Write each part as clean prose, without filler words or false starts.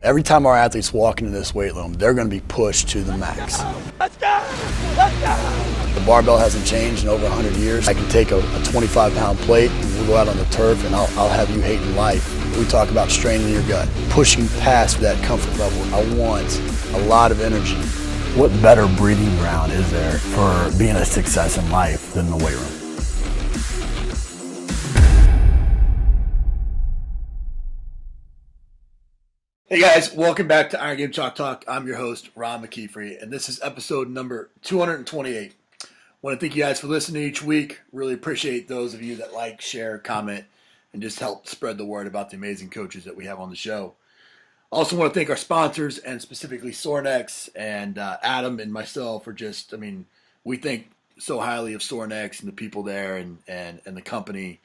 Every time our athletes walk into this weight room, they're going to be pushed to the max. Let's go! Let's go! The barbell hasn't changed in over 100 years. I can take a 25-pound plate and we'll go out on the turf and I'll have you hating life. We talk about straining your gut, pushing past that comfort level. I want a lot of energy. What better breeding ground is there for being a success in life than the weight room? Hey guys, welcome back to Iron Game Chalk Talk. I'm your host, Ron McKeefery, and this is episode number 228. I want to thank you guys for listening each week. Really appreciate those of you that like, share, comment, and just help spread the word about the amazing coaches that we have on the show. Also want to thank our sponsors, and specifically Sorinex and Adam and myself for just, we think so highly of Sorinex and the people there and the company.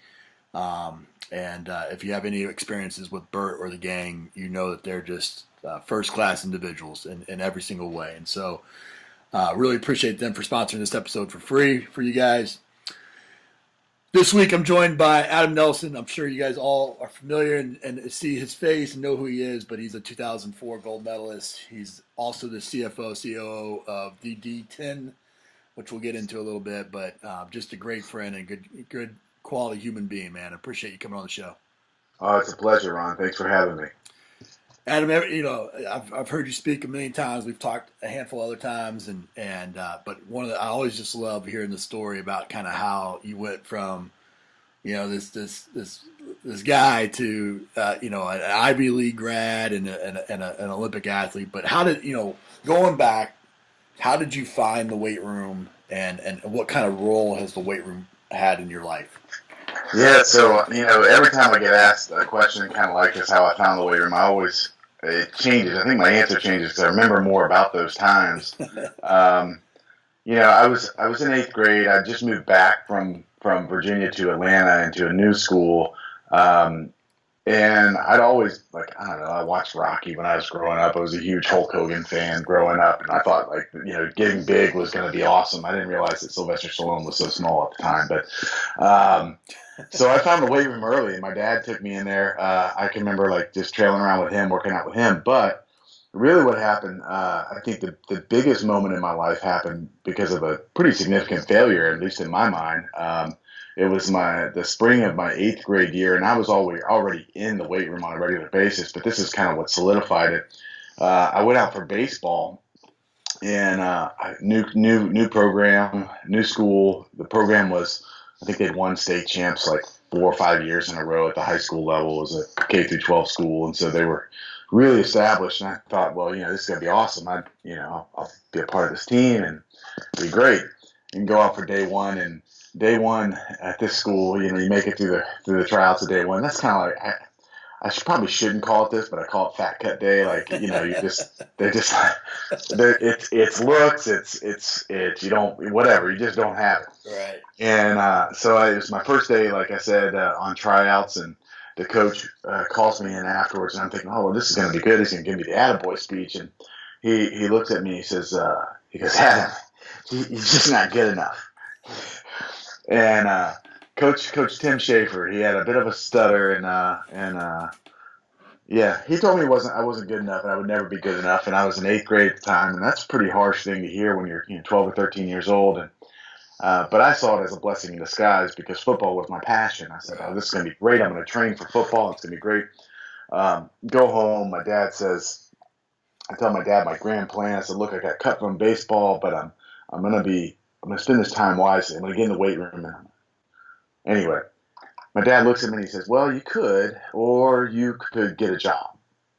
If you have any experiences with Bert or the gang, you know that they're just first-class individuals in every single way. And so really appreciate them for sponsoring this episode for free for you guys. This week I'm joined by Adam Nelson. I'm sure you guys all are familiar and see his face and know who he is, but he's a 2004 gold medalist. He's also the CFO, COO of the D10, which we'll get into a little bit, but just a great friend and good quality human being, man. I appreciate you coming on the show. Oh, it's a pleasure, Ron. Thanks for having me. Adam, I've heard you speak a million times. We've talked a handful of other times, but I always just love hearing the story about kind of how you went from, this guy to an Ivy League grad and an Olympic athlete. But how did going back? How did you find the weight room, and what kind of role has the weight room had in your life? Yeah, so, every time I get asked a question kind of like this, how I found the weight room, it changes. I think my answer changes because I remember more about those times. I was in 8th grade. I just moved back from Virginia to Atlanta into a new school. And I'd always, I watched Rocky when I was growing up. I was a huge Hulk Hogan fan growing up, and I thought, getting big was going to be awesome. I didn't realize that Sylvester Stallone was so small at the time. But so I found the weight room early, and my dad took me in there. I can remember, just trailing around with him, working out with him. But really what happened, I think the biggest moment in my life happened because of a pretty significant failure, at least in my mind. It was the spring of my 8th grade year, and I was already in the weight room on a regular basis, but this is kind of what solidified it. I went out for baseball, and new program, new school. The program was, I think they'd won state champs 4 or 5 years in a row at the high school level. It was a K through 12 school, and so they were really established. And I thought, well, this is gonna be awesome. I'll be a part of this team and it'd be great. And go out for day one, and day one at this school, you make it through the tryouts of day one. That's kind of I probably shouldn't call it this, but I call it fat cut day. It's looks, it's you don't, whatever, you just don't have it. Right. And so it was my first day, like I said, on tryouts, and the coach calls me in afterwards, and I'm thinking, oh, well, this is going to be good. He's going to give me the attaboy speech, and he looks at me, he says, Adam, he's just not good enough. And Coach Tim Schaefer, he had a bit of a stutter, and he told me I wasn't good enough, and I would never be good enough. And I was in 8th grade at the time, and that's a pretty harsh thing to hear when you're 12 or 13 years old. And but I saw it as a blessing in disguise because football was my passion. I said, oh, this is going to be great. I'm going to train for football. It's going to be great. Go home. My dad says, I tell my dad my grand plan. I said, look, I got cut from baseball, but I'm going to spend this time wisely. I'm going to get in the weight room. Anyway, my dad looks at me and he says, well, you could, or you could get a job.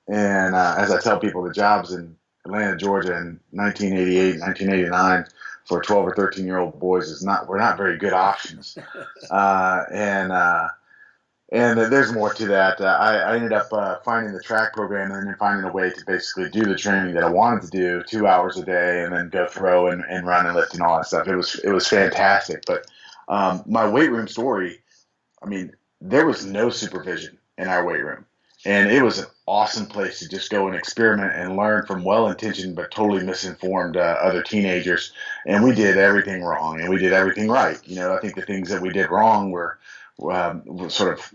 And as I tell people, the jobs in Atlanta, Georgia in 1988, 1989 for 12 or 13-year-old boys were not very good options. And there's more to that. I ended up finding the track program and then finding a way to basically do the training that I wanted to do 2 hours a day and then go throw and run and lift and all that stuff. It was fantastic. But my weight room story, there was no supervision in our weight room. And it was an awesome place to just go and experiment and learn from well-intentioned but totally misinformed other teenagers. And we did everything wrong and we did everything right. I think the things that we did wrong were sort of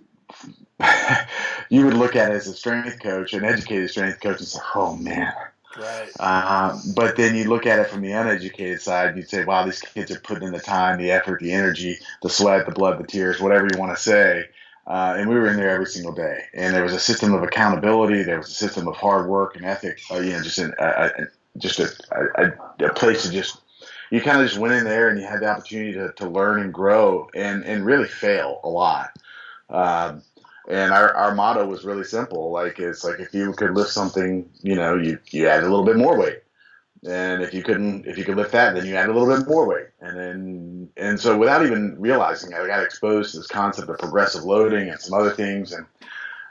you would look at it as a strength coach, an educated strength coach, and say, "Oh man." Right. But then you look at it from the uneducated side, you'd say, "Wow, these kids are putting in the time, the effort, the energy, the sweat, the blood, the tears, whatever you want to say." And we were in there every single day, and there was a system of accountability. There was a system of hard work and ethic. Just a place to just, you kind of just went in there and you had the opportunity to learn and grow and really fail a lot. Um, and our motto was really simple. Like, it's like, if you could lift something, you add a little bit more weight. And if you could lift that, then you add a little bit more weight. And so without even realizing it, I got exposed to this concept of progressive loading and some other things. And,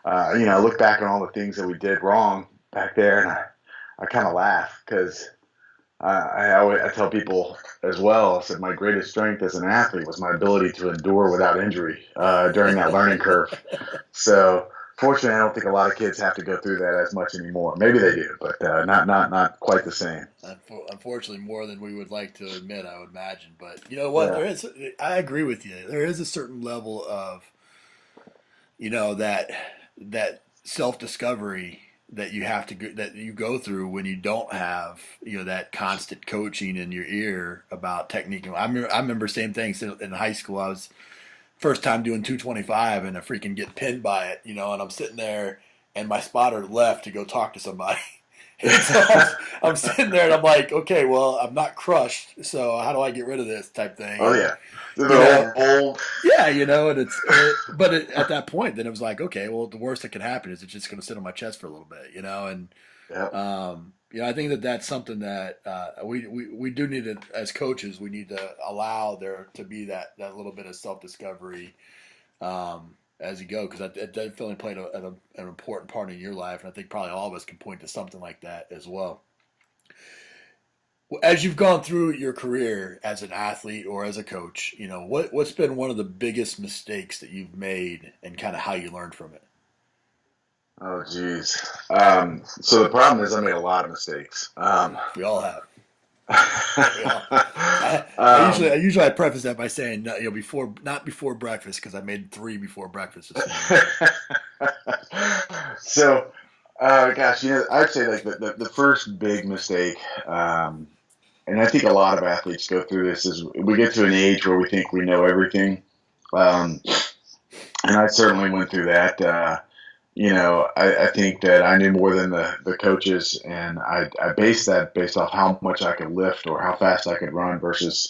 I look back on all the things that we did wrong back there, and I kind of laugh, because I tell people as well, I said my greatest strength as an athlete was my ability to endure without injury during that learning curve. So fortunately, I don't think a lot of kids have to go through that as much anymore. Maybe they do, but not quite the same. Unfortunately, more than we would like to admit, I would imagine. But you know what? I agree with you. There is a certain level of, that self discovery that you have to that you go through when you don't have that constant coaching in your ear about technique. I remember same things in high school. I was first time doing 225 and I freaking get pinned by it, and I'm sitting there and my spotter left to go talk to somebody. And so I'm sitting there and I'm like, okay, well, I'm not crushed, so how do I get rid of this type thing? Oh yeah, yeah, at that point, then it was like, okay, well, the worst that can happen is it's just going to sit on my chest for a little bit, and yep. I think that's something that we do need to, as coaches, we need to allow there to be that little bit of self discovery as you go, because it definitely played an important part in your life, and I think probably all of us can point to something like that as well. As you've gone through your career as an athlete or as a coach, what's been one of the biggest mistakes that you've made, and kind of how you learned from it? Oh, geez. So the problem is I made a lot of mistakes. We all have. I usually preface that by saying, not before breakfast, because I made 3 before breakfast this morning. So, gosh, I'd say like the first big mistake, and I think a lot of athletes go through this, is we get to an age where we think we know everything, and I certainly went through that. I think that I knew more than the coaches, and I based off how much I could lift or how fast I could run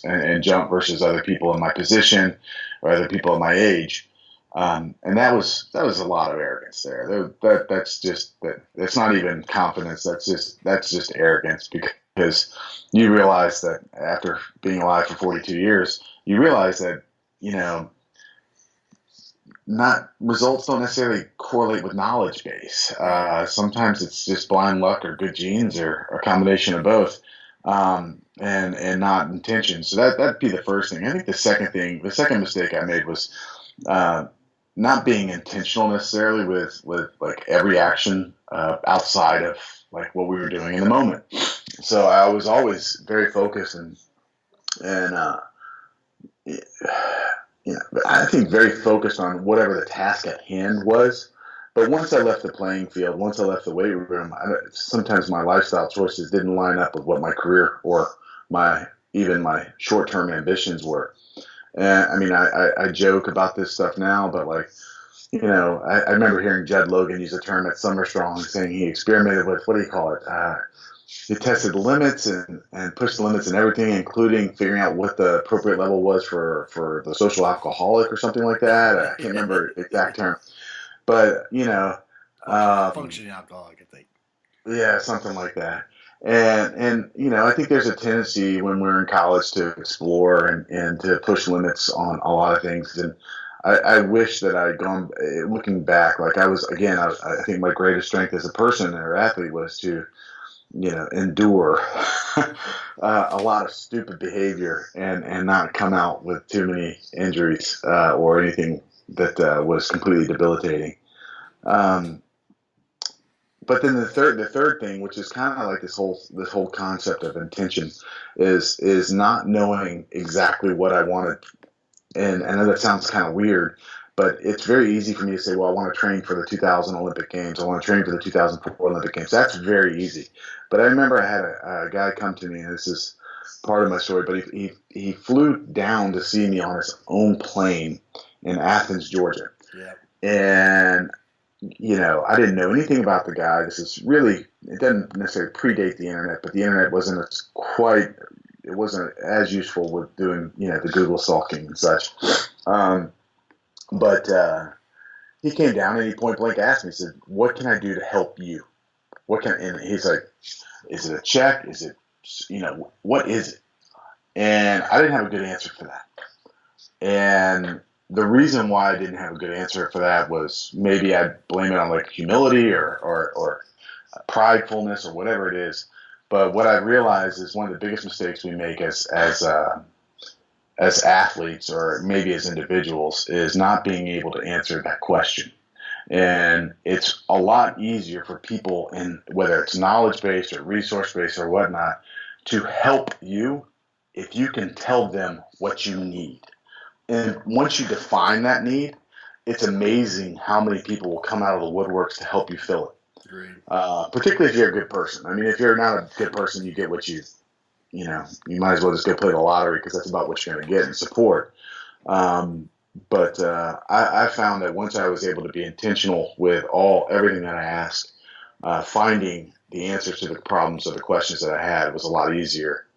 and jump versus other people in my position or other people in my age. And that was a lot of arrogance there. That's not even confidence. That's just arrogance, because you realize that after being alive for 42 years, you realize that, not results don't necessarily correlate with knowledge base. Sometimes it's just blind luck or good genes or a combination of both, and not intention. So that'd be the first thing. I think the second mistake I made was not being intentional necessarily with like every action outside of like what we were doing in the moment. So I was always very focused and I think very focused on whatever the task at hand was. But once I left the playing field, once I left the weight room, sometimes my lifestyle choices didn't line up with what my career or even my short-term ambitions were. And I mean, I joke about this stuff now, but like, I remember hearing Judd Logan use a term at Summer Strong, saying he experimented with, what do you call it? He tested the limits and pushed the limits and everything, including figuring out what the appropriate level was for the social alcoholic or something like that. I can't remember the exact term, but functioning alcoholic, I think. Yeah, something like that. And I think there's a tendency when we're in college to explore and to push limits on a lot of things. And I wish that I'd gone, looking back, like I think my greatest strength as a person or athlete was to endure a lot of stupid behavior and not come out with too many injuries or anything that was completely debilitating. But then the third thing, which is kind of like this whole concept of intention, is not knowing exactly what I wanted. And I know that sounds kind of weird, But it's very easy for me to say, well, I want to train for the 2000 Olympic Games. I want to train for the 2004 Olympic Games. That's very easy. But I remember I had a guy come to me, and this is part of my story, but he flew down to see me on his own plane in Athens, Georgia. Yeah. And, I didn't know anything about the guy. This is really, it doesn't necessarily predate the internet, but the internet it wasn't as useful with doing, the Google stalking and such. But he came down and he point blank asked me, he said, what can I do to help you? And he's like, is it a check? Is it, what is it? And I didn't have a good answer for that. And the reason why I didn't have a good answer for that was maybe I'd blame it on like humility or pridefulness or whatever it is. But what I realized is one of the biggest mistakes we make as athletes or maybe as individuals is not being able to answer that question. And it's a lot easier for people, in whether it's knowledge-based or resource-based or whatnot, to help you if you can tell them what you need. And once you define that need, it's amazing how many people will come out of the woodworks to help you fill it. Agreed. Particularly if you're a good person. I mean, if you're not a good person, you get what you might as well just go play the lottery because that's about what you're going to get in support. But I found that once I was able to be intentional with everything that I asked, finding the answers to the problems or the questions that I had was a lot easier.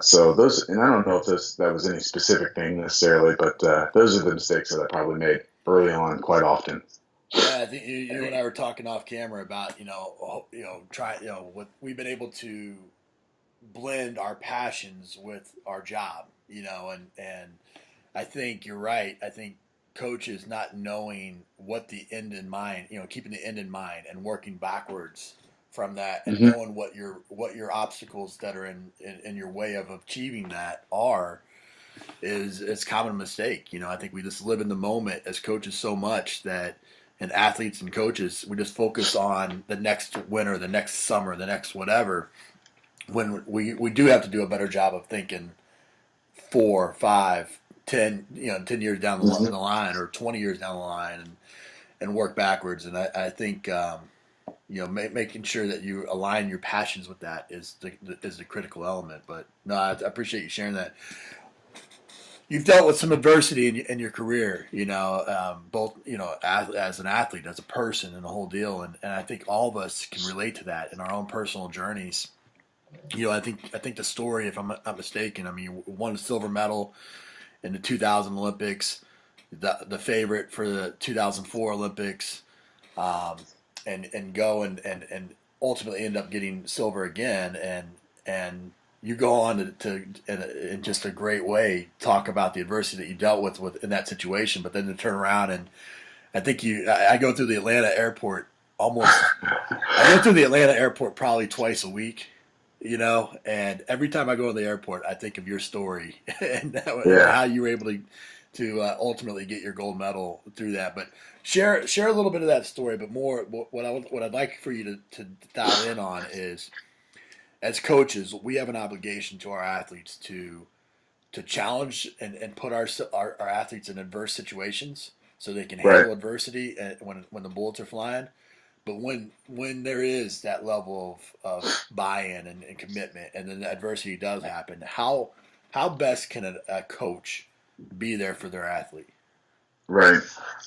So those, and I don't know if that was any specific thing necessarily, but those are the mistakes that I probably made early on quite often. Yeah, I think you and I were talking off camera about what we've been able to blend our passions with our job, and I think you're right. I think coaches not knowing what the end in mind, keeping the end in mind and working backwards from that, and knowing what your obstacles that are in your way of achieving that is common mistake. I think we just live in the moment as coaches so much that, and athletes and coaches, we just focus on the next winter, the next summer, the next whatever, when we do have to do a better job of thinking 4, 5, 10, 10 years down the line or 20 years down the line, and work backwards. And I think, making sure that you align your passions with that is the critical element. But no, I appreciate you sharing that. You've dealt with some adversity in your career, both, as an athlete, as a person, and the whole deal. And I think all of us can relate to that in our own personal journeys. I think the story, if I'm not mistaken, you won a silver medal in the 2000 Olympics, the favorite for the 2004 Olympics, and go and ultimately end up getting silver again, and you go on to in just a great way talk about the adversity that you dealt with in that situation, but then to turn around and I think I go through the Atlanta airport probably twice a week. And every time I go to the airport, I think of your story and how you were able to ultimately get your gold medal through that. But share a little bit of that story, but more what I'd like for you to dial in on is, as coaches, we have an obligation to our athletes to challenge and put our athletes in adverse situations so they can handle adversity when the bullets are flying. But when there is that level of buy-in and commitment, and then the adversity does happen, how best can a coach be there for their athlete? Right.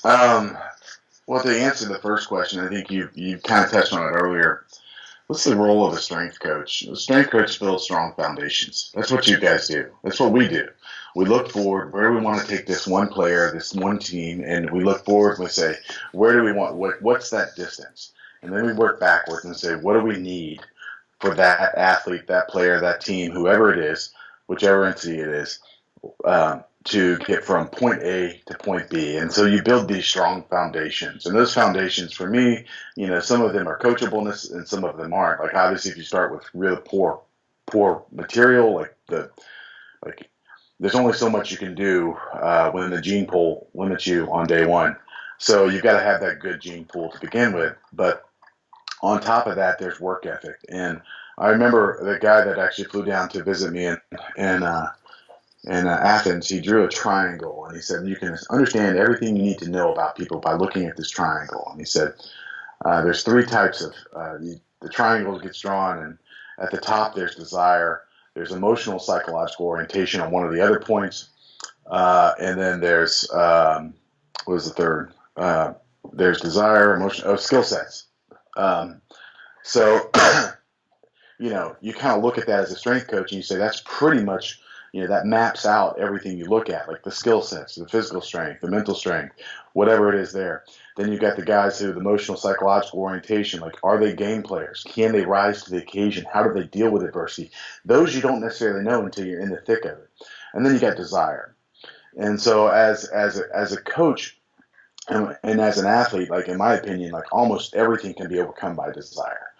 Well, to answer the first question, I think you kind of touched on it earlier. What's the role of a strength coach? A strength coach builds strong foundations. That's what you guys do. That's what we do. We look forward where we want to take this one player, this one team, and we look forward and we say, where do we want, what's that distance? And then we work backwards and say, what do we need for that athlete, that player, that team, whoever it is, whichever entity it is, to get from point A to point B. And so you build these strong foundations. And those foundations, for me, some of them are coachableness and some of them aren't. Like, obviously, if you start with really poor material, like there's only so much you can do when the gene pool limits you on day one. So you've got to have that good gene pool to begin with. But on top of that, there's work ethic. And I remember the guy that actually flew down to visit me in in Athens, he drew a triangle, and he said, you can understand everything you need to know about people by looking at this triangle. And he said, there's three types of the triangle gets drawn, and at the top there's desire, there's emotional, psychological orientation on one of the other points, and then there's what was the third? There's desire, emotion, skill sets. So you kind of look at that as a strength coach, and you say that's pretty much, that maps out everything you look at, like the skill sets, the physical strength, the mental strength, whatever it is there. Then you've got the guys who the emotional, psychological orientation, like are they game players? Can they rise to the occasion? How do they deal with adversity? Those you don't necessarily know until you're in the thick of it. And then you got desire. And so as a coach and as an athlete, like in my opinion, like almost everything can be overcome by desire.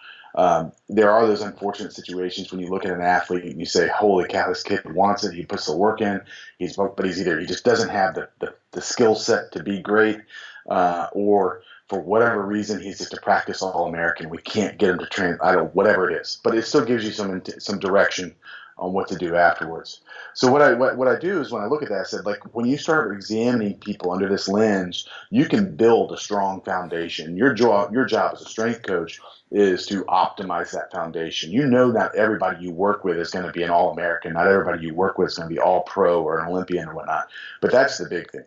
There are those unfortunate situations when you look at an athlete and you say, holy cow, this kid wants it. He puts the work in. He just doesn't have the skill set to be great, or for whatever reason, he's just a practice All-American. We can't get him to train. I don't, whatever it is, but it still gives you some direction on what to do afterwards. So what I do is when I look at that, I said, like, when you start examining people under this lens, you can build a strong foundation. Your job as a strength coach is to optimize that foundation. Not everybody you work with is going to be an All-American. Not everybody you work with is going to be All-Pro or an Olympian or whatnot. But that's the big thing.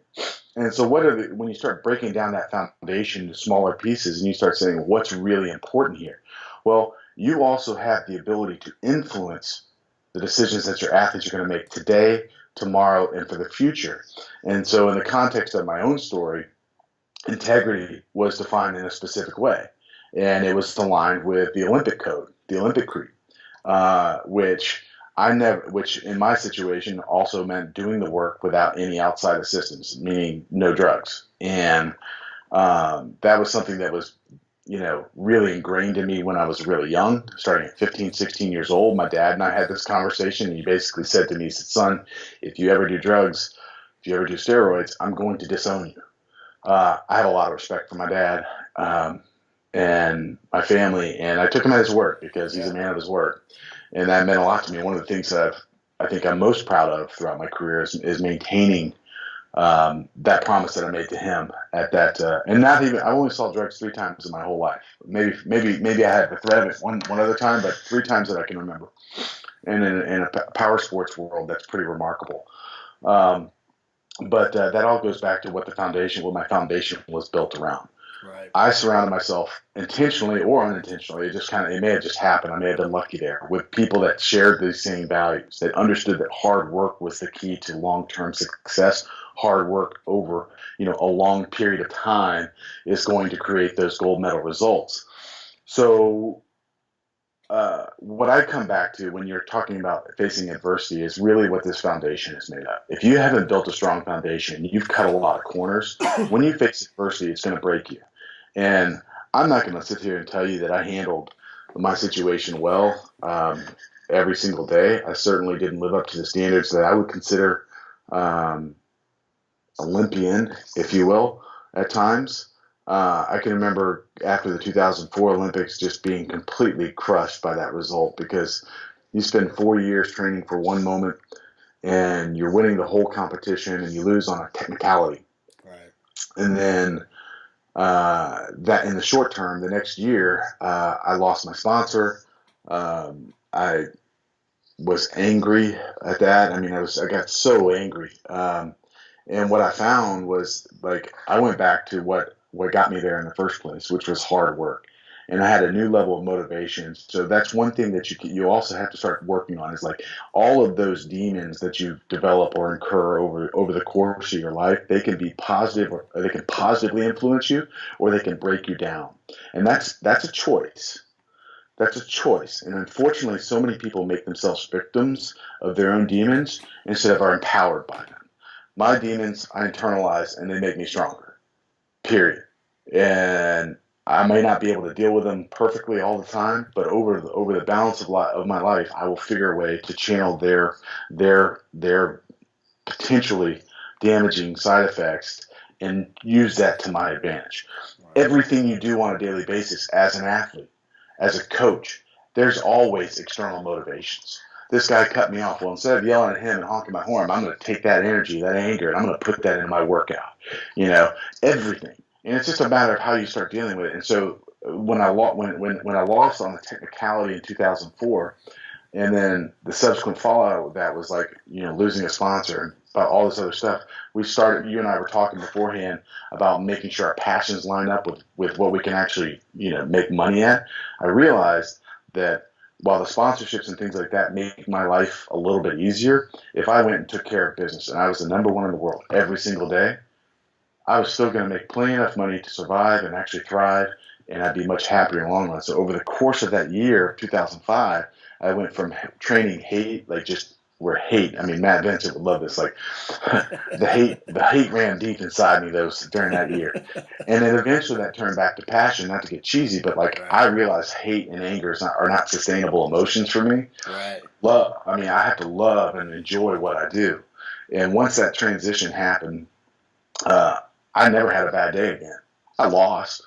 And so when you start breaking down that foundation into smaller pieces and you start saying, what's really important here? Well, you also have the ability to influence the decisions that your athletes are going to make today, tomorrow, and for the future. And so in the context of my own story, integrity was defined in a specific way. And it was aligned with the Olympic code, the Olympic creed, which in my situation also meant doing the work without any outside assistance, meaning no drugs. And that was something that was, really ingrained in me when I was really young, starting at 15, 16 years old. My dad and I had this conversation, and he basically said to me, he said, son, if you ever do drugs, if you ever do steroids, I'm going to disown you. I have a lot of respect for my dad and my family, and I took him at his word because he's a man of his word. And that meant a lot to me. One of the things that I think I'm most proud of throughout my career is maintaining that promise that I made to him at that, and not even, I only saw drugs 3 times in my whole life. Maybe I had the threat of it one other time, but 3 times that I can remember. And in a power sports world, that's pretty remarkable. But that all goes back to what my foundation was built around. Right. I surrounded myself intentionally or unintentionally. It may have just happened. I may have been lucky there with people that shared these same values, that understood that hard work was the key to long-term success. Hard work over, a long period of time is going to create those gold medal results. So what I come back to when you're talking about facing adversity is really what this foundation is made of. If you haven't built a strong foundation, you've cut a lot of corners. When you face adversity, it's going to break you. And I'm not going to sit here and tell you that I handled my situation well every single day. I certainly didn't live up to the standards that I would consider Olympian, if you will, at times. I can remember after the 2004 Olympics just being completely crushed by that result, because you spend 4 years training for one moment and you're winning the whole competition and you lose on a technicality. Right. And then that in the short term, the next year, I lost my sponsor. I was angry at that. I mean, I got so angry. And what I found was, like, I went back to what got me there in the first place, which was hard work. And I had a new level of motivation. So that's one thing that you also have to start working on, is like all of those demons that you develop or incur over the course of your life. They can be positive, or they can positively influence you, or they can break you down. And that's a choice. That's a choice. And unfortunately, so many people make themselves victims of their own demons instead of are empowered by them. My demons, I internalize, and they make me stronger, period. And I may not be able to deal with them perfectly all the time, but over the balance of my life, I will figure a way to channel their potentially damaging side effects and use that to my advantage. Right. Everything you do on a daily basis as an athlete, as a coach, there's always external motivations. this guy cut me off. Well, instead of yelling at him and honking my horn, I'm going to take that energy, that anger, and I'm going to put that into my workout. Everything. And it's just a matter of how you start dealing with it. And so when I lost on the technicality in 2004, and then the subsequent fallout of that was like, losing a sponsor and all this other stuff. You and I were talking beforehand about making sure our passions line up with what we can actually, make money at. I realized that while the sponsorships and things like that make my life a little bit easier, if I went and took care of business and I was the number one in the world every single day, I was still going to make plenty enough money to survive and actually thrive, and I'd be much happier in the long run. So over the course of that year, 2005, I went from training hate, like just where hate. I mean, Matt Vincent would love this. Like the hate ran deep inside me during that year, and then eventually that turned back to passion. Not to get cheesy, but like I realized hate and anger are not sustainable emotions for me. Right. Love. I mean, I have to love and enjoy what I do, and once that transition happened, I never had a bad day again. I lost.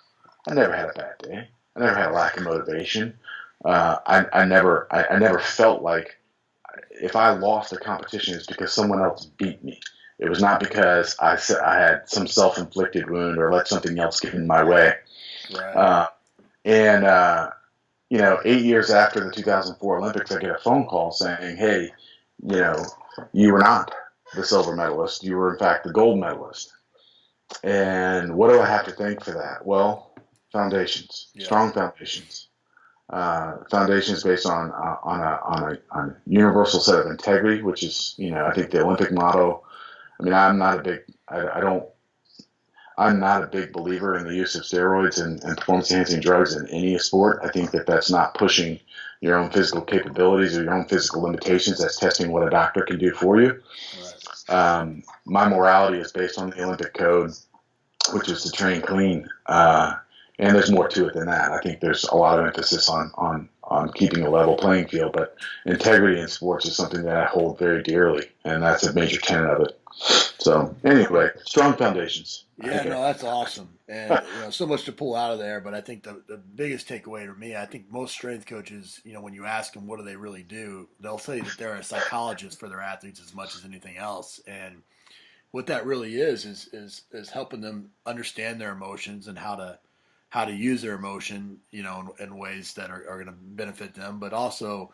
I never had a bad day. I never had a lack of motivation. I never felt like if I lost a competition, it's because someone else beat me. It was not because I had some self-inflicted wound or let something else get in my way. Right. 8 years after the 2004 Olympics, I get a phone call saying, "Hey, you were not the silver medalist. You were in fact the gold medalist." And what do I have to thank for that? Well, foundations, strong foundations. Foundations based on a universal set of integrity, which is, I think the Olympic motto. I mean, I'm not a big believer in the use of steroids and performance enhancing drugs in any sport. I think that's not pushing your own physical capabilities or your own physical limitations. That's testing what a doctor can do for you. Right. My morality is based on the Olympic code, which is to train clean. And there's more to it than that. I think there's a lot of emphasis on keeping a level playing field, but integrity in sports is something that I hold very dearly, and that's a major tenet of it. So anyway, strong foundations. Yeah, no, that's awesome. And, so much to pull out of there, but I think the biggest takeaway for me, I think most strength coaches, when you ask them what do they really do, they'll say that they're a psychologist for their athletes as much as anything else. And what that really is helping them understand their emotions and how to use their emotion, in ways that are going to benefit them, but also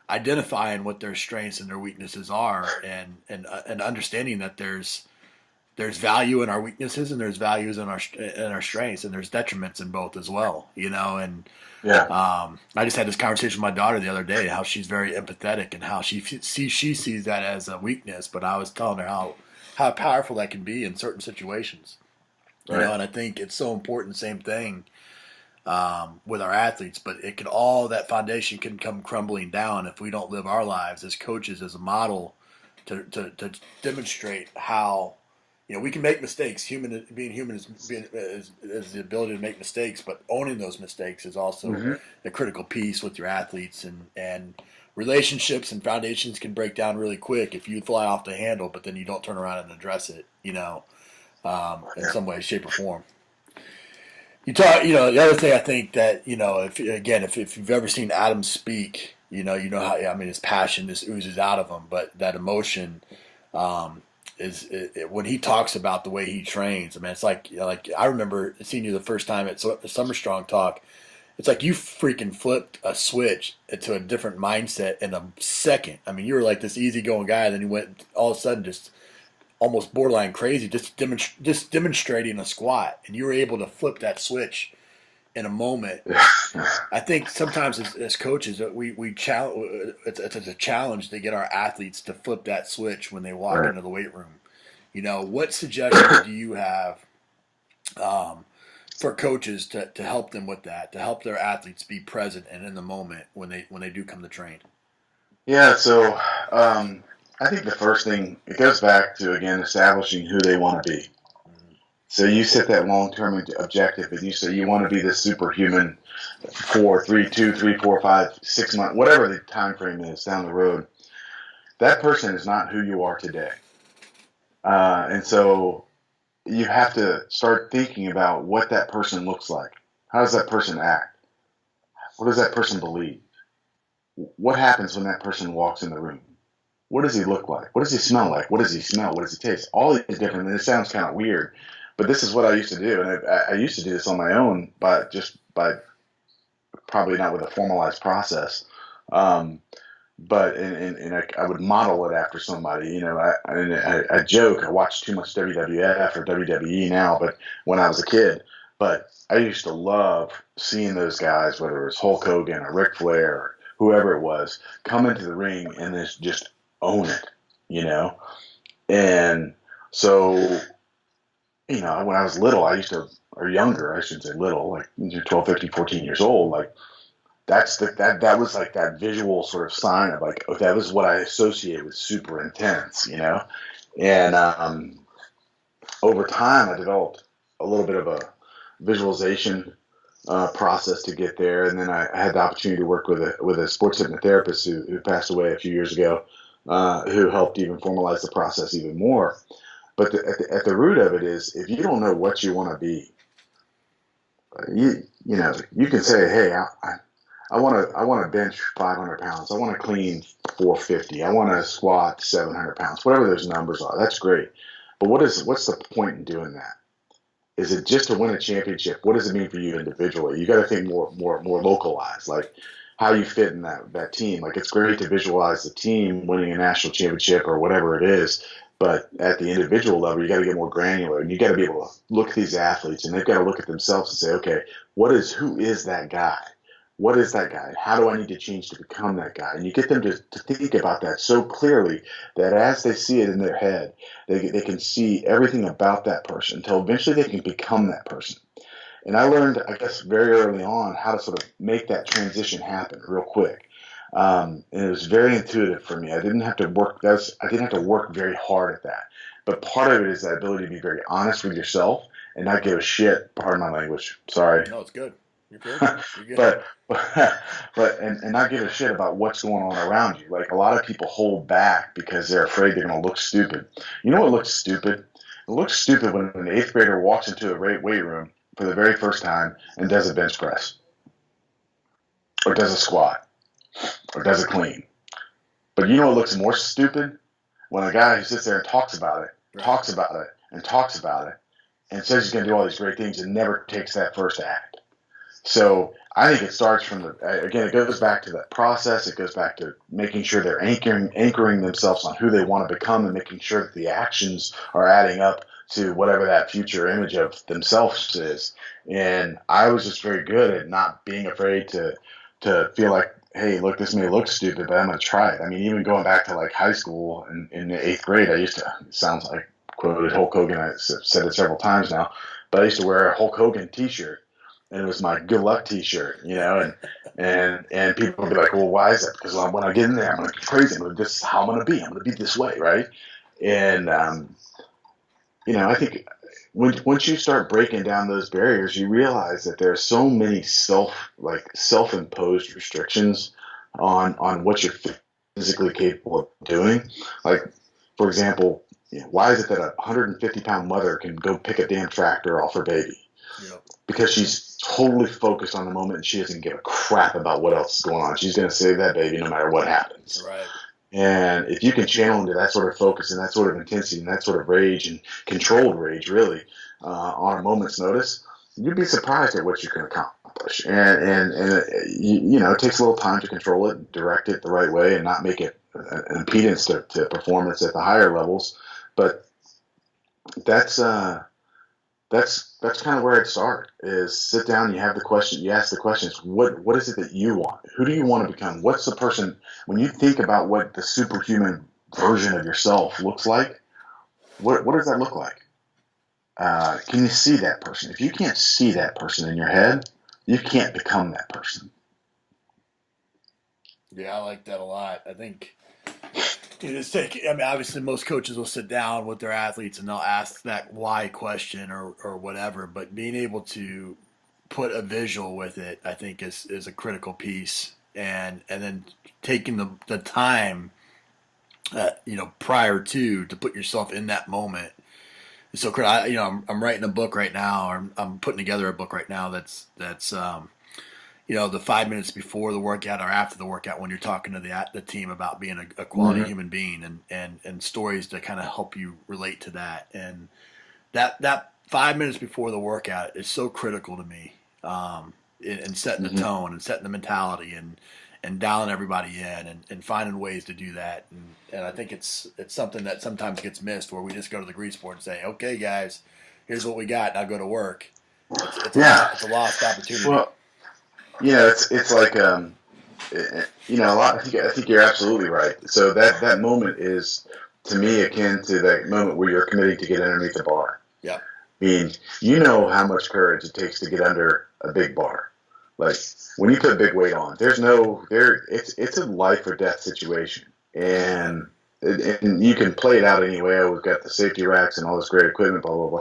identifying what their strengths and their weaknesses are, and understanding that there's value in our weaknesses and there's values in our strengths, and there's detriments in both as well, and I just had this conversation with my daughter the other day, how she's very empathetic and how she sees that as a weakness, but I was telling her how powerful that can be in certain situations. Right. And I think it's so important, same thing with our athletes, but that foundation can come crumbling down if we don't live our lives as coaches as a model to demonstrate how, we can make mistakes. Being human is the ability to make mistakes, but owning those mistakes is also a critical piece with your athletes, and relationships and foundations can break down really quick if you fly off the handle, but then you don't turn around and address it, in some way, shape, or form. You talk, the other thing I think that, if you've ever seen Adam speak, you know how, his passion just oozes out of him, but that emotion, when he talks about the way he trains, it's like, I remember seeing you the first time at Summer Strong Talk. It's like you freaking flipped a switch into a different mindset in a second. You were like this easygoing guy, and then you went all of a sudden just almost borderline crazy, just demonstrating a squat, and you were able to flip that switch in a moment. I think sometimes as coaches, we challenge. It's a challenge to get our athletes to flip that switch when they walk into the weight room. What suggestions do you have for coaches to help them with that, to help their athletes be present and in the moment when they do come to train? Yeah, so I think the first thing, it goes back to, again, establishing who they want to be. So you set that long-term objective, and you say you want to be this superhuman 3, 4, 5, 6 months, whatever the time frame is down the road. That person is not who you are today. And so you have to start thinking about what that person looks like. How does that person act? What does that person believe? what happens when that person walks in the room? What does he look like? What does he smell like? What does he smell? What does he taste? All these different, and it sounds kind of weird, but this is what I used to do. And I used to do this on my own, but just by probably not with a formalized process. Um, but I would model it after somebody. I joke. I watch too much WWF or WWE now, but when I was a kid, but I used to love seeing those guys, whether it was Hulk Hogan or Ric Flair or whoever it was, come into the ring and just own it, you know. And so, when I was little, or younger, I should say little, like 12, 13, 14 years old, like that was like that visual sort of sign of like, oh, that was what I associate with super intense, and over time I developed a little bit of a visualization process to get there, and then I had the opportunity to work with a sports hypnotherapist who passed away a few years ago, who helped even formalize the process even more. But at the root of it is, if you don't know what you want to be, you can say, hey, I want to bench 500 pounds. I want to clean 450. I want to squat 700 pounds. Whatever those numbers are, that's great. But what's the point in doing that? Is it just to win a championship? What does it mean for you individually? You got to think more localized, like how you fit in that team. Like, it's great to visualize the team winning a national championship or whatever it is, but at the individual level, you got to get more granular, and you got to be able to look at these athletes, and they've got to look at themselves and say, okay, who is that guy? What is that guy? How do I need to change to become that guy? And you get them to think about that so clearly that as they see it in their head, they can see everything about that person until eventually they can become that person. And I learned, I guess, very early on how to sort of make that transition happen real quick. And it was very intuitive for me. I didn't have to work. I didn't have to work very hard at that. But part of it is that ability to be very honest with yourself and not give a shit. Pardon my language. Sorry. No, it's good. You're good. You're good. but not give a shit about what's going on around you. Like, a lot of people hold back because they're afraid they're going to look stupid. You know what looks stupid? It looks stupid when an eighth grader walks into a weight room for the very first time and does a bench press, or does a squat, or does a clean. But you know what looks more stupid? When a guy who sits there and talks about it, talks about it, and talks about it, and says he's going to do all these great things and never takes that first act. So I think it starts from it goes back to that process. It goes back to making sure they're anchoring themselves on who they want to become, and making sure that the actions are adding up to whatever that future image of themselves is. And I was just very good at not being afraid to feel like, hey, look, this may look stupid, but I'm going to try it. I mean, even going back to like high school in the eighth grade, I used to, it sounds like quoted Hulk Hogan. I've said it several times now, but I used to wear a Hulk Hogan t-shirt. And it was my good luck t-shirt, and people would be like, well, why is that? Because when I get in there, I'm going to be crazy. This is how I'm going to be. I'm going to be this way, right? And, I think once you start breaking down those barriers, you realize that there are so many self-imposed restrictions on what you're physically capable of doing. Like, for example, why is it that a 150-pound mother can go pick a damn tractor off her baby? Yep. Because she's totally focused on the moment, and she doesn't give a crap about what else is going on. She's going to save that baby no matter what happens. Right. And if you can channel into that sort of focus and that sort of intensity and that sort of rage, and controlled rage, really, on a moment's notice, you'd be surprised at what you can accomplish. And it takes a little time to control it, direct it the right way, and not make it an impedance to performance at the higher levels. But that's kind of where I'd start. Is sit down, you ask the questions, what is it that you want? Who do you want to become? What's the person, when you think about what the superhuman version of yourself looks like, what does that look like? Can you see that person? If you can't see that person in your head, you can't become that person. Yeah, I like that a lot. I think obviously most coaches will sit down with their athletes and they'll ask that why question or whatever, but being able to put a visual with it, I think is a critical piece. And then taking the time, prior to put yourself in that moment. So, I'm writing a book right now, or I'm putting together a book right now that's the 5 minutes before the workout or after the workout when you're talking to the team about being a quality Mm-hmm. human being, and stories to kind of help you relate to that. And that 5 minutes before the workout is so critical to me, in setting the Mm-hmm. tone and setting the mentality and dialing everybody in and finding ways to do that. And I think it's something that sometimes gets missed where we just go to the grease board and say, okay, guys, here's what we got. Now go to work. Yeah. It's a lost opportunity. Well, it's like a lot. I think you're absolutely right. So that moment is to me akin to that moment where you're committing to get underneath the bar. Yep. I mean, you know how much courage it takes to get under a big bar. Like when you put big weight on, it's a life or death situation, and you can play it out anyway. We've got the safety racks and all this great equipment, blah blah blah.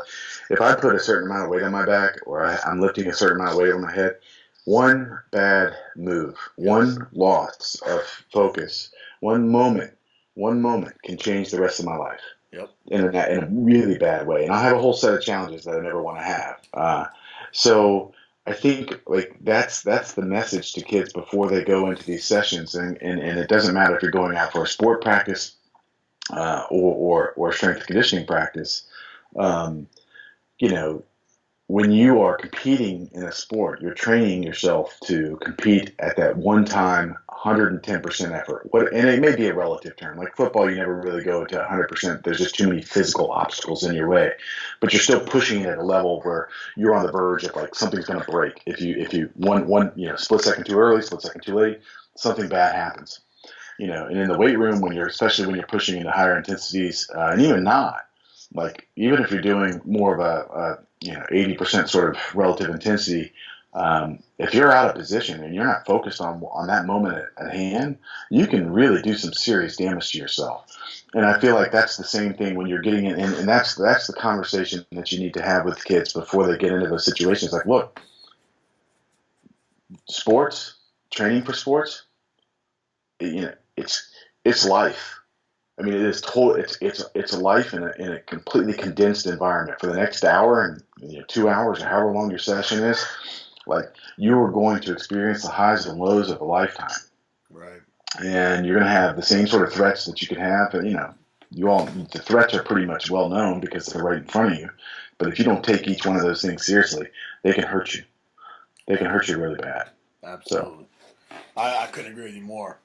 If I put a certain amount of weight on my back, or I'm lifting a certain amount of weight on my head, one bad move, one loss of focus, one moment can change the rest of my life. Yep. In a really bad way. And I have a whole set of challenges that I never want to have. So I think like that's the message to kids before they go into these sessions. And it doesn't matter if you're going out for a sport practice or strength and conditioning practice. Um, you know, when you are competing in a sport, you're training yourself to compete at that one time 110% effort. And it may be a relative term. Like football, you never really go to 100%. There's just too many physical obstacles in your way. But you're still pushing it at a level where you're on the verge of like something's going to break. If you one split second too early, split second too late, something bad happens. And in the weight room, especially when you're pushing into higher intensities, and even not, like even if you're doing more of a 80% sort of relative intensity, if you're out of position and you're not focused on that moment at hand, you can really do some serious damage to yourself. And I feel like that's the same thing when you're getting in, and that's the conversation that you need to have with kids before they get into those situations. Like, look, sports, training for sports, it's life. I mean, it is total. It's a life in a completely condensed environment for the next hour and 2 hours or however long your session is. Like you are going to experience the highs and lows of a lifetime, Right. and you're going to have the same sort of threats that you could have. The threats are pretty much well known because they're right in front of you. But if you don't take each one of those things seriously, they can hurt you. They can hurt you really bad. Absolutely. So. I couldn't agree with you more.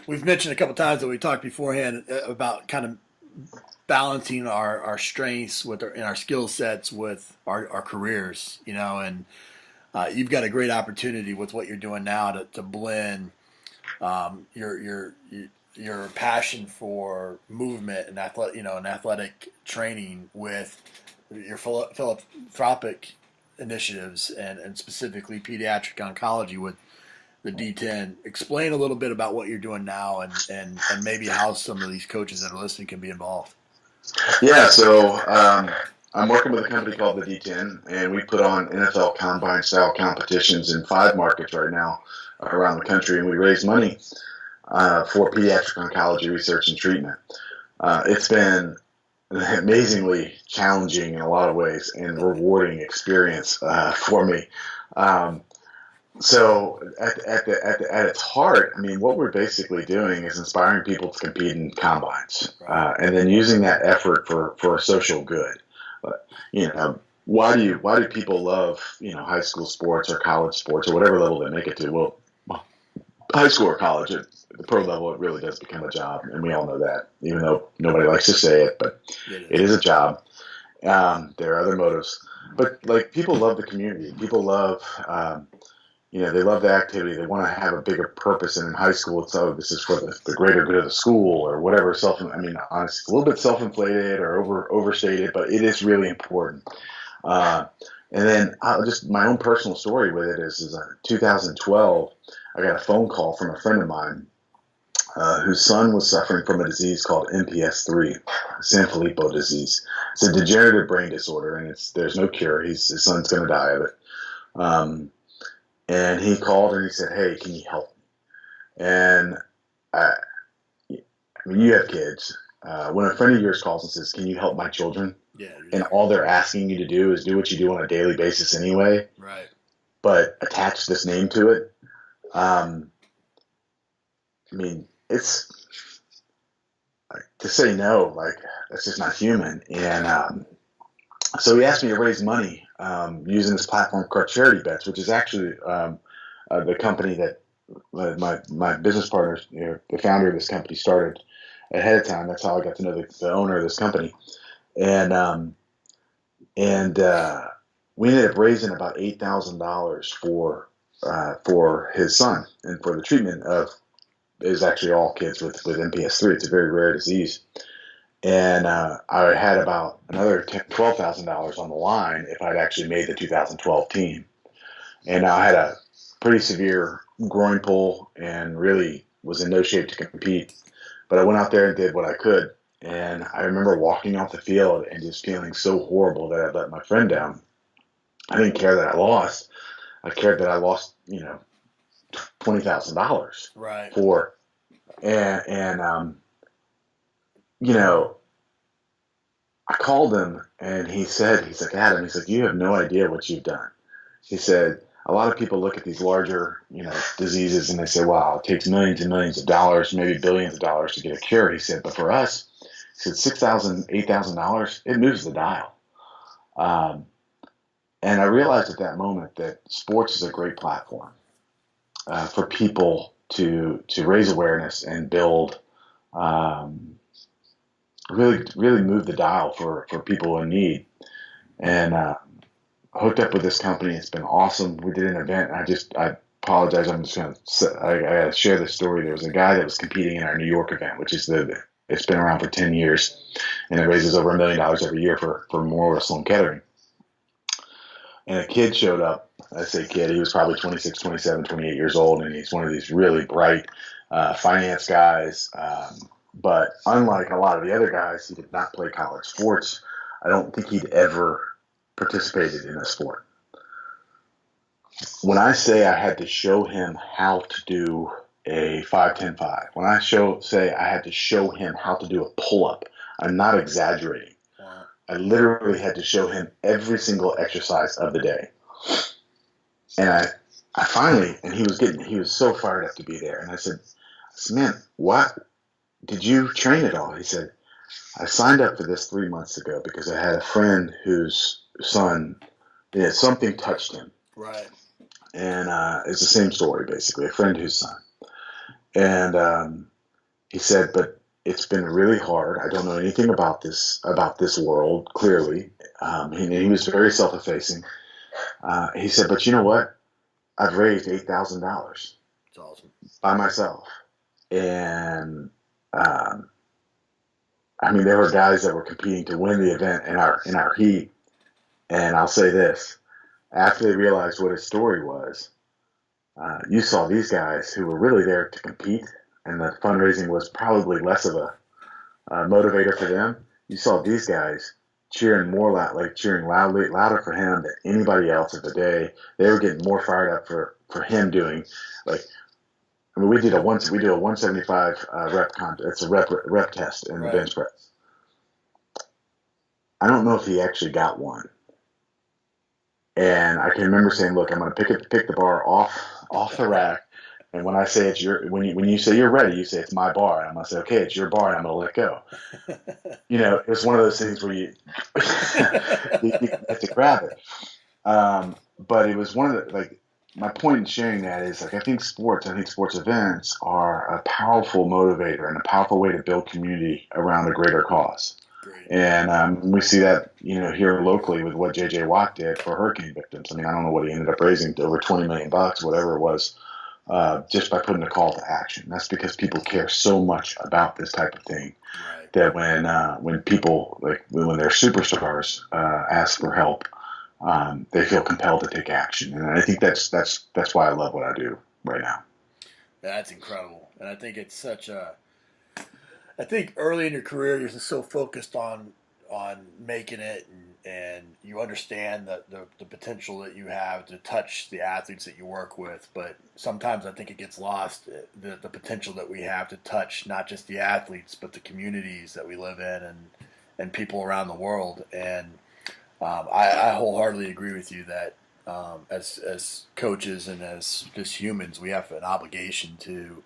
We've mentioned a couple times that we talked beforehand about kind of balancing our strengths and our skill sets with our careers, and you've got a great opportunity with what you're doing now to blend your passion for movement and athletic training with your philanthropic initiatives and specifically pediatric oncology with the D10. Explain a little bit about what you're doing now and maybe how some of these coaches that are listening can be involved. Yeah, so I'm working with a company called the D10, and we put on NFL combine style competitions in 5 markets right now around the country, and we raise money for pediatric oncology research and treatment. It's been an amazingly challenging in a lot of ways and rewarding experience for me. So at its heart, I mean, what we're basically doing is inspiring people to compete in combines, and then using that effort for a social good. Why do people love high school sports or college sports or whatever level they make it to? Well, high school or college, at the pro level, it really does become a job, and we all know that, even though nobody likes to say it, but it is a job. There are other motives, but like people love the community. People love. They love the activity. They want to have a bigger purpose. And in high school, it's, this is for the greater good of the school or whatever. Honestly, a little bit self-inflated or overstated, but it is really important. And then just my own personal story with it is in 2012, I got a phone call from a friend of mine whose son was suffering from a disease called MPS3, Sanfilippo disease. It's a degenerative brain disorder, and there's no cure. His son's going to die of it. And he called and he said, "Hey, can you help me?" And I mean, you have kids. When a friend of yours calls and says, "Can you help my children?" Yeah. And all they're asking you to do is do what you do on a daily basis anyway. Right. but attach this name to it. I mean, it's like, to say no, like that's just not human. And so he asked me to raise money using this platform called Charity Bets, which is actually the company that my business partner, the founder of this company, started ahead of time. That's how I got to know the owner of this company, and and we ended up raising about $8,000 for his son and for the treatment of is actually all kids with MPS3. It's a very rare disease. And I had about another $12,000 on the line if I'd actually made the 2012 team. And I had a pretty severe groin pull and really was in no shape to compete. But I went out there and did what I could. And I remember walking off the field and just feeling so horrible that I let my friend down. I didn't care that I lost. I cared that I lost, $20,000 Right. for, and you know, I called him and he's like, Adam, he's like, you have no idea what you've done. He said, a lot of people look at these larger, diseases and they say, wow, it takes millions and millions of dollars, maybe billions of dollars to get a cure. He said, but for us, he said, $6,000, $8,000, it moves the dial. Um, and I realized at that moment that sports is a great platform for people to raise awareness and build, really move the dial for people in need. And hooked up with this company. It's been awesome. We did an event. I apologize. I'm just going to, I got to share this story. There was a guy that was competing in our New York event, which is it's been around for 10 years and it raises over $1 million every year for Memorial Sloan Kettering. And a kid showed up. I say kid, he was probably 26, 27, 28 years old. And he's one of these really bright finance guys. But unlike a lot of the other guys, he did not play college sports. I don't think he'd ever participated in a sport. When I say I had to show him how to do a 5-10-5, when I say I had to show him how to do a pull-up, I'm not exaggerating. Wow. I literally had to show him every single exercise of the day. And I finally, and he was so fired up to be there. And I said, man, what? Did you train at all? He said, I signed up for this 3 months ago because I had a friend whose son, something touched him. Right. And it's the same story, basically, a friend whose son. And he said, but it's been really hard. I don't know anything about this world, clearly. He was very self-effacing. He said, but you know what? I've raised $8,000 That's awesome. by myself. And there were guys that were competing to win the event in our heat. And I'll say this, after they realized what his story was, you saw these guys who were really there to compete, and the fundraising was probably less of a motivator for them. You saw these guys cheering louder for him than anybody else of the day. They were getting more fired up for him doing, we do a 175 rep contest. It's a rep test in the bench press. I don't know if he actually got one. And I can remember saying, "Look, I'm going to pick the bar off the rack, and when I say it's when you say you're ready, you say it's my bar, and I'm going to say, okay, it's your bar, and I'm going to let go." It was one of those things where you have to grab it. But it was one of the my point in sharing that is I think sports events are a powerful motivator and a powerful way to build community around a greater cause. Great. And we see that, here locally with what J.J. Watt did for hurricane victims. I don't know what he ended up raising, over $20 million, whatever it was, just by putting a call to action. That's because people care so much about this type of thing that when people, when their superstars ask for help, they feel compelled to take action. And I think that's why I love what I do right now. That's incredible. And I think it's I think early in your career, you're just so focused on making it, and you understand the potential that you have to touch the athletes that you work with. But sometimes I think it gets lost, the potential that we have to touch not just the athletes, but the communities that we live in and people around the world. And I wholeheartedly agree with you that as coaches and as just humans, we have an obligation to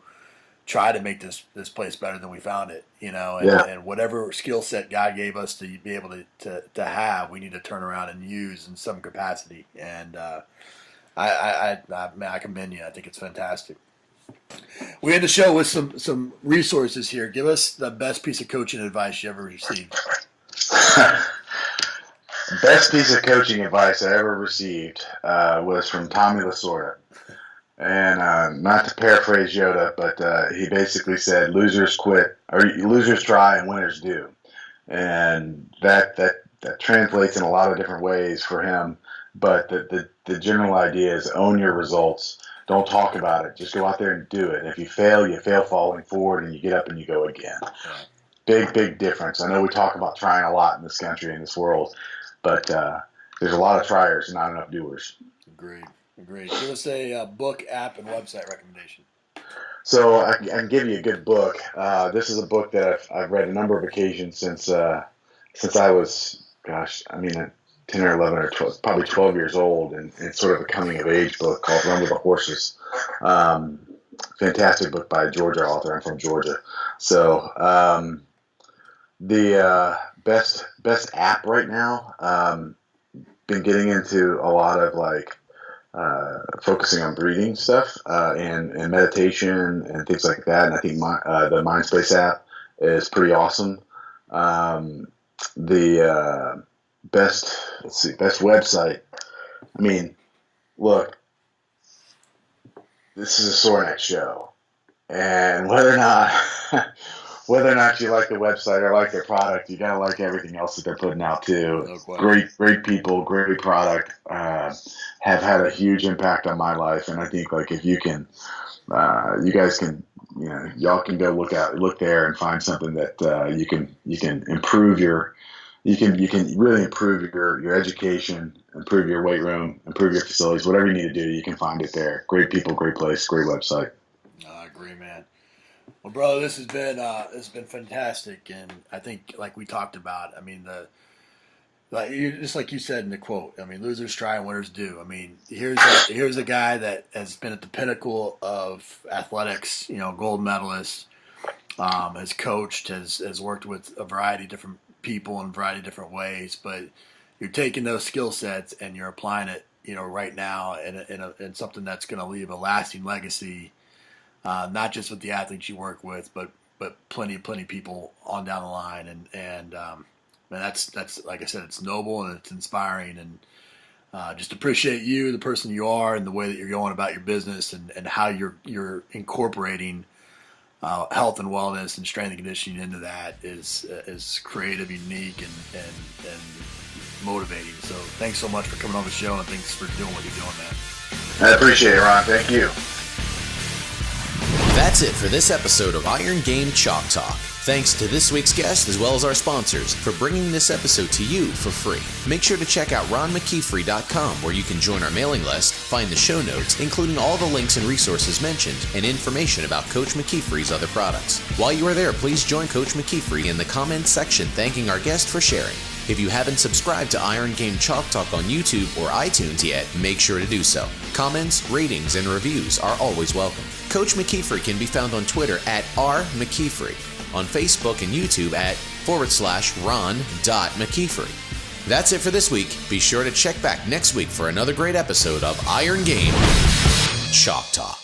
try to make this place better than we found it, and whatever skill set God gave us to be able to have, we need to turn around and use in some capacity. And I commend you. I think it's fantastic. We end the show with some resources here. Give us the best piece of coaching advice you ever received. Best piece of coaching advice I ever received was from Tommy Lasorda. And not to paraphrase Yoda, but he basically said, losers quit, or losers try and winners do. And that translates in a lot of different ways for him. But the general idea is own your results. Don't talk about it. Just go out there and do it. And if you fail falling forward, and you get up and you go again. Big difference. I know we talk about trying a lot in this country, in this world, but there's a lot of triers and not enough doers. Agreed. Give us a book, app, and website recommendation. So I can give you a good book. This is a book that I've read a number of occasions since I was, 10 or 11 or 12, probably 12 years old, and it's sort of a coming-of-age book called Run with the Horses. Fantastic book by a Georgia author. I'm from Georgia. So the best app right now, been getting into a lot of focusing on breathing stuff and meditation and things like that. And I think the Mindspace app is pretty awesome. The best website. I mean, look, this is a sore neck show, and whether or not you like the website or like their product, you gotta like everything else that they're putting out too. No, great people, great product, have had a huge impact on my life, and I think if you can, you guys can, y'all can go look there and find something that you can improve you can really improve your education, improve your weight room, improve your facilities, whatever you need to do, you can find it there. Great people, great place, great website. I agree, man. Well, brother, this has been fantastic, and I think, like we talked about, I mean, just like you said in the quote, I mean, losers try and winners do. I mean, here's a guy that has been at the pinnacle of athletics, gold medalist, has coached, has worked with a variety of different people in a variety of different ways, but you're taking those skill sets and you're applying it, right now in something that's going to leave a lasting legacy, not just with the athletes you work with, but plenty of people on down the line. And that's like I said, it's noble and it's inspiring, and just appreciate you, the person you are, and the way that you're going about your business, and how you're incorporating health and wellness and strength and conditioning into that is creative, unique, and motivating. So thanks so much for coming on the show, and thanks for doing what you're doing, man. I appreciate it, Ron. Thank you. That's it for this episode of Iron Game Chalk Talk. Thanks to this week's guest as well as our sponsors for bringing this episode to you for free. Make sure to check out ronmckeefery.com, where you can join our mailing list, find the show notes, including all the links and resources mentioned, and information about Coach McKeefery's other products. While you are there, please join Coach McKeefery in the comments section thanking our guest for sharing. If you haven't subscribed to Iron Game Chalk Talk on YouTube or iTunes yet, make sure to do so. Comments, ratings, and reviews are always welcome. Coach McKeefery can be found on Twitter at @RMcKeefery, on Facebook and YouTube at /Ron.McKeefery. That's it for this week. Be sure to check back next week for another great episode of Iron Game Chalk Talk.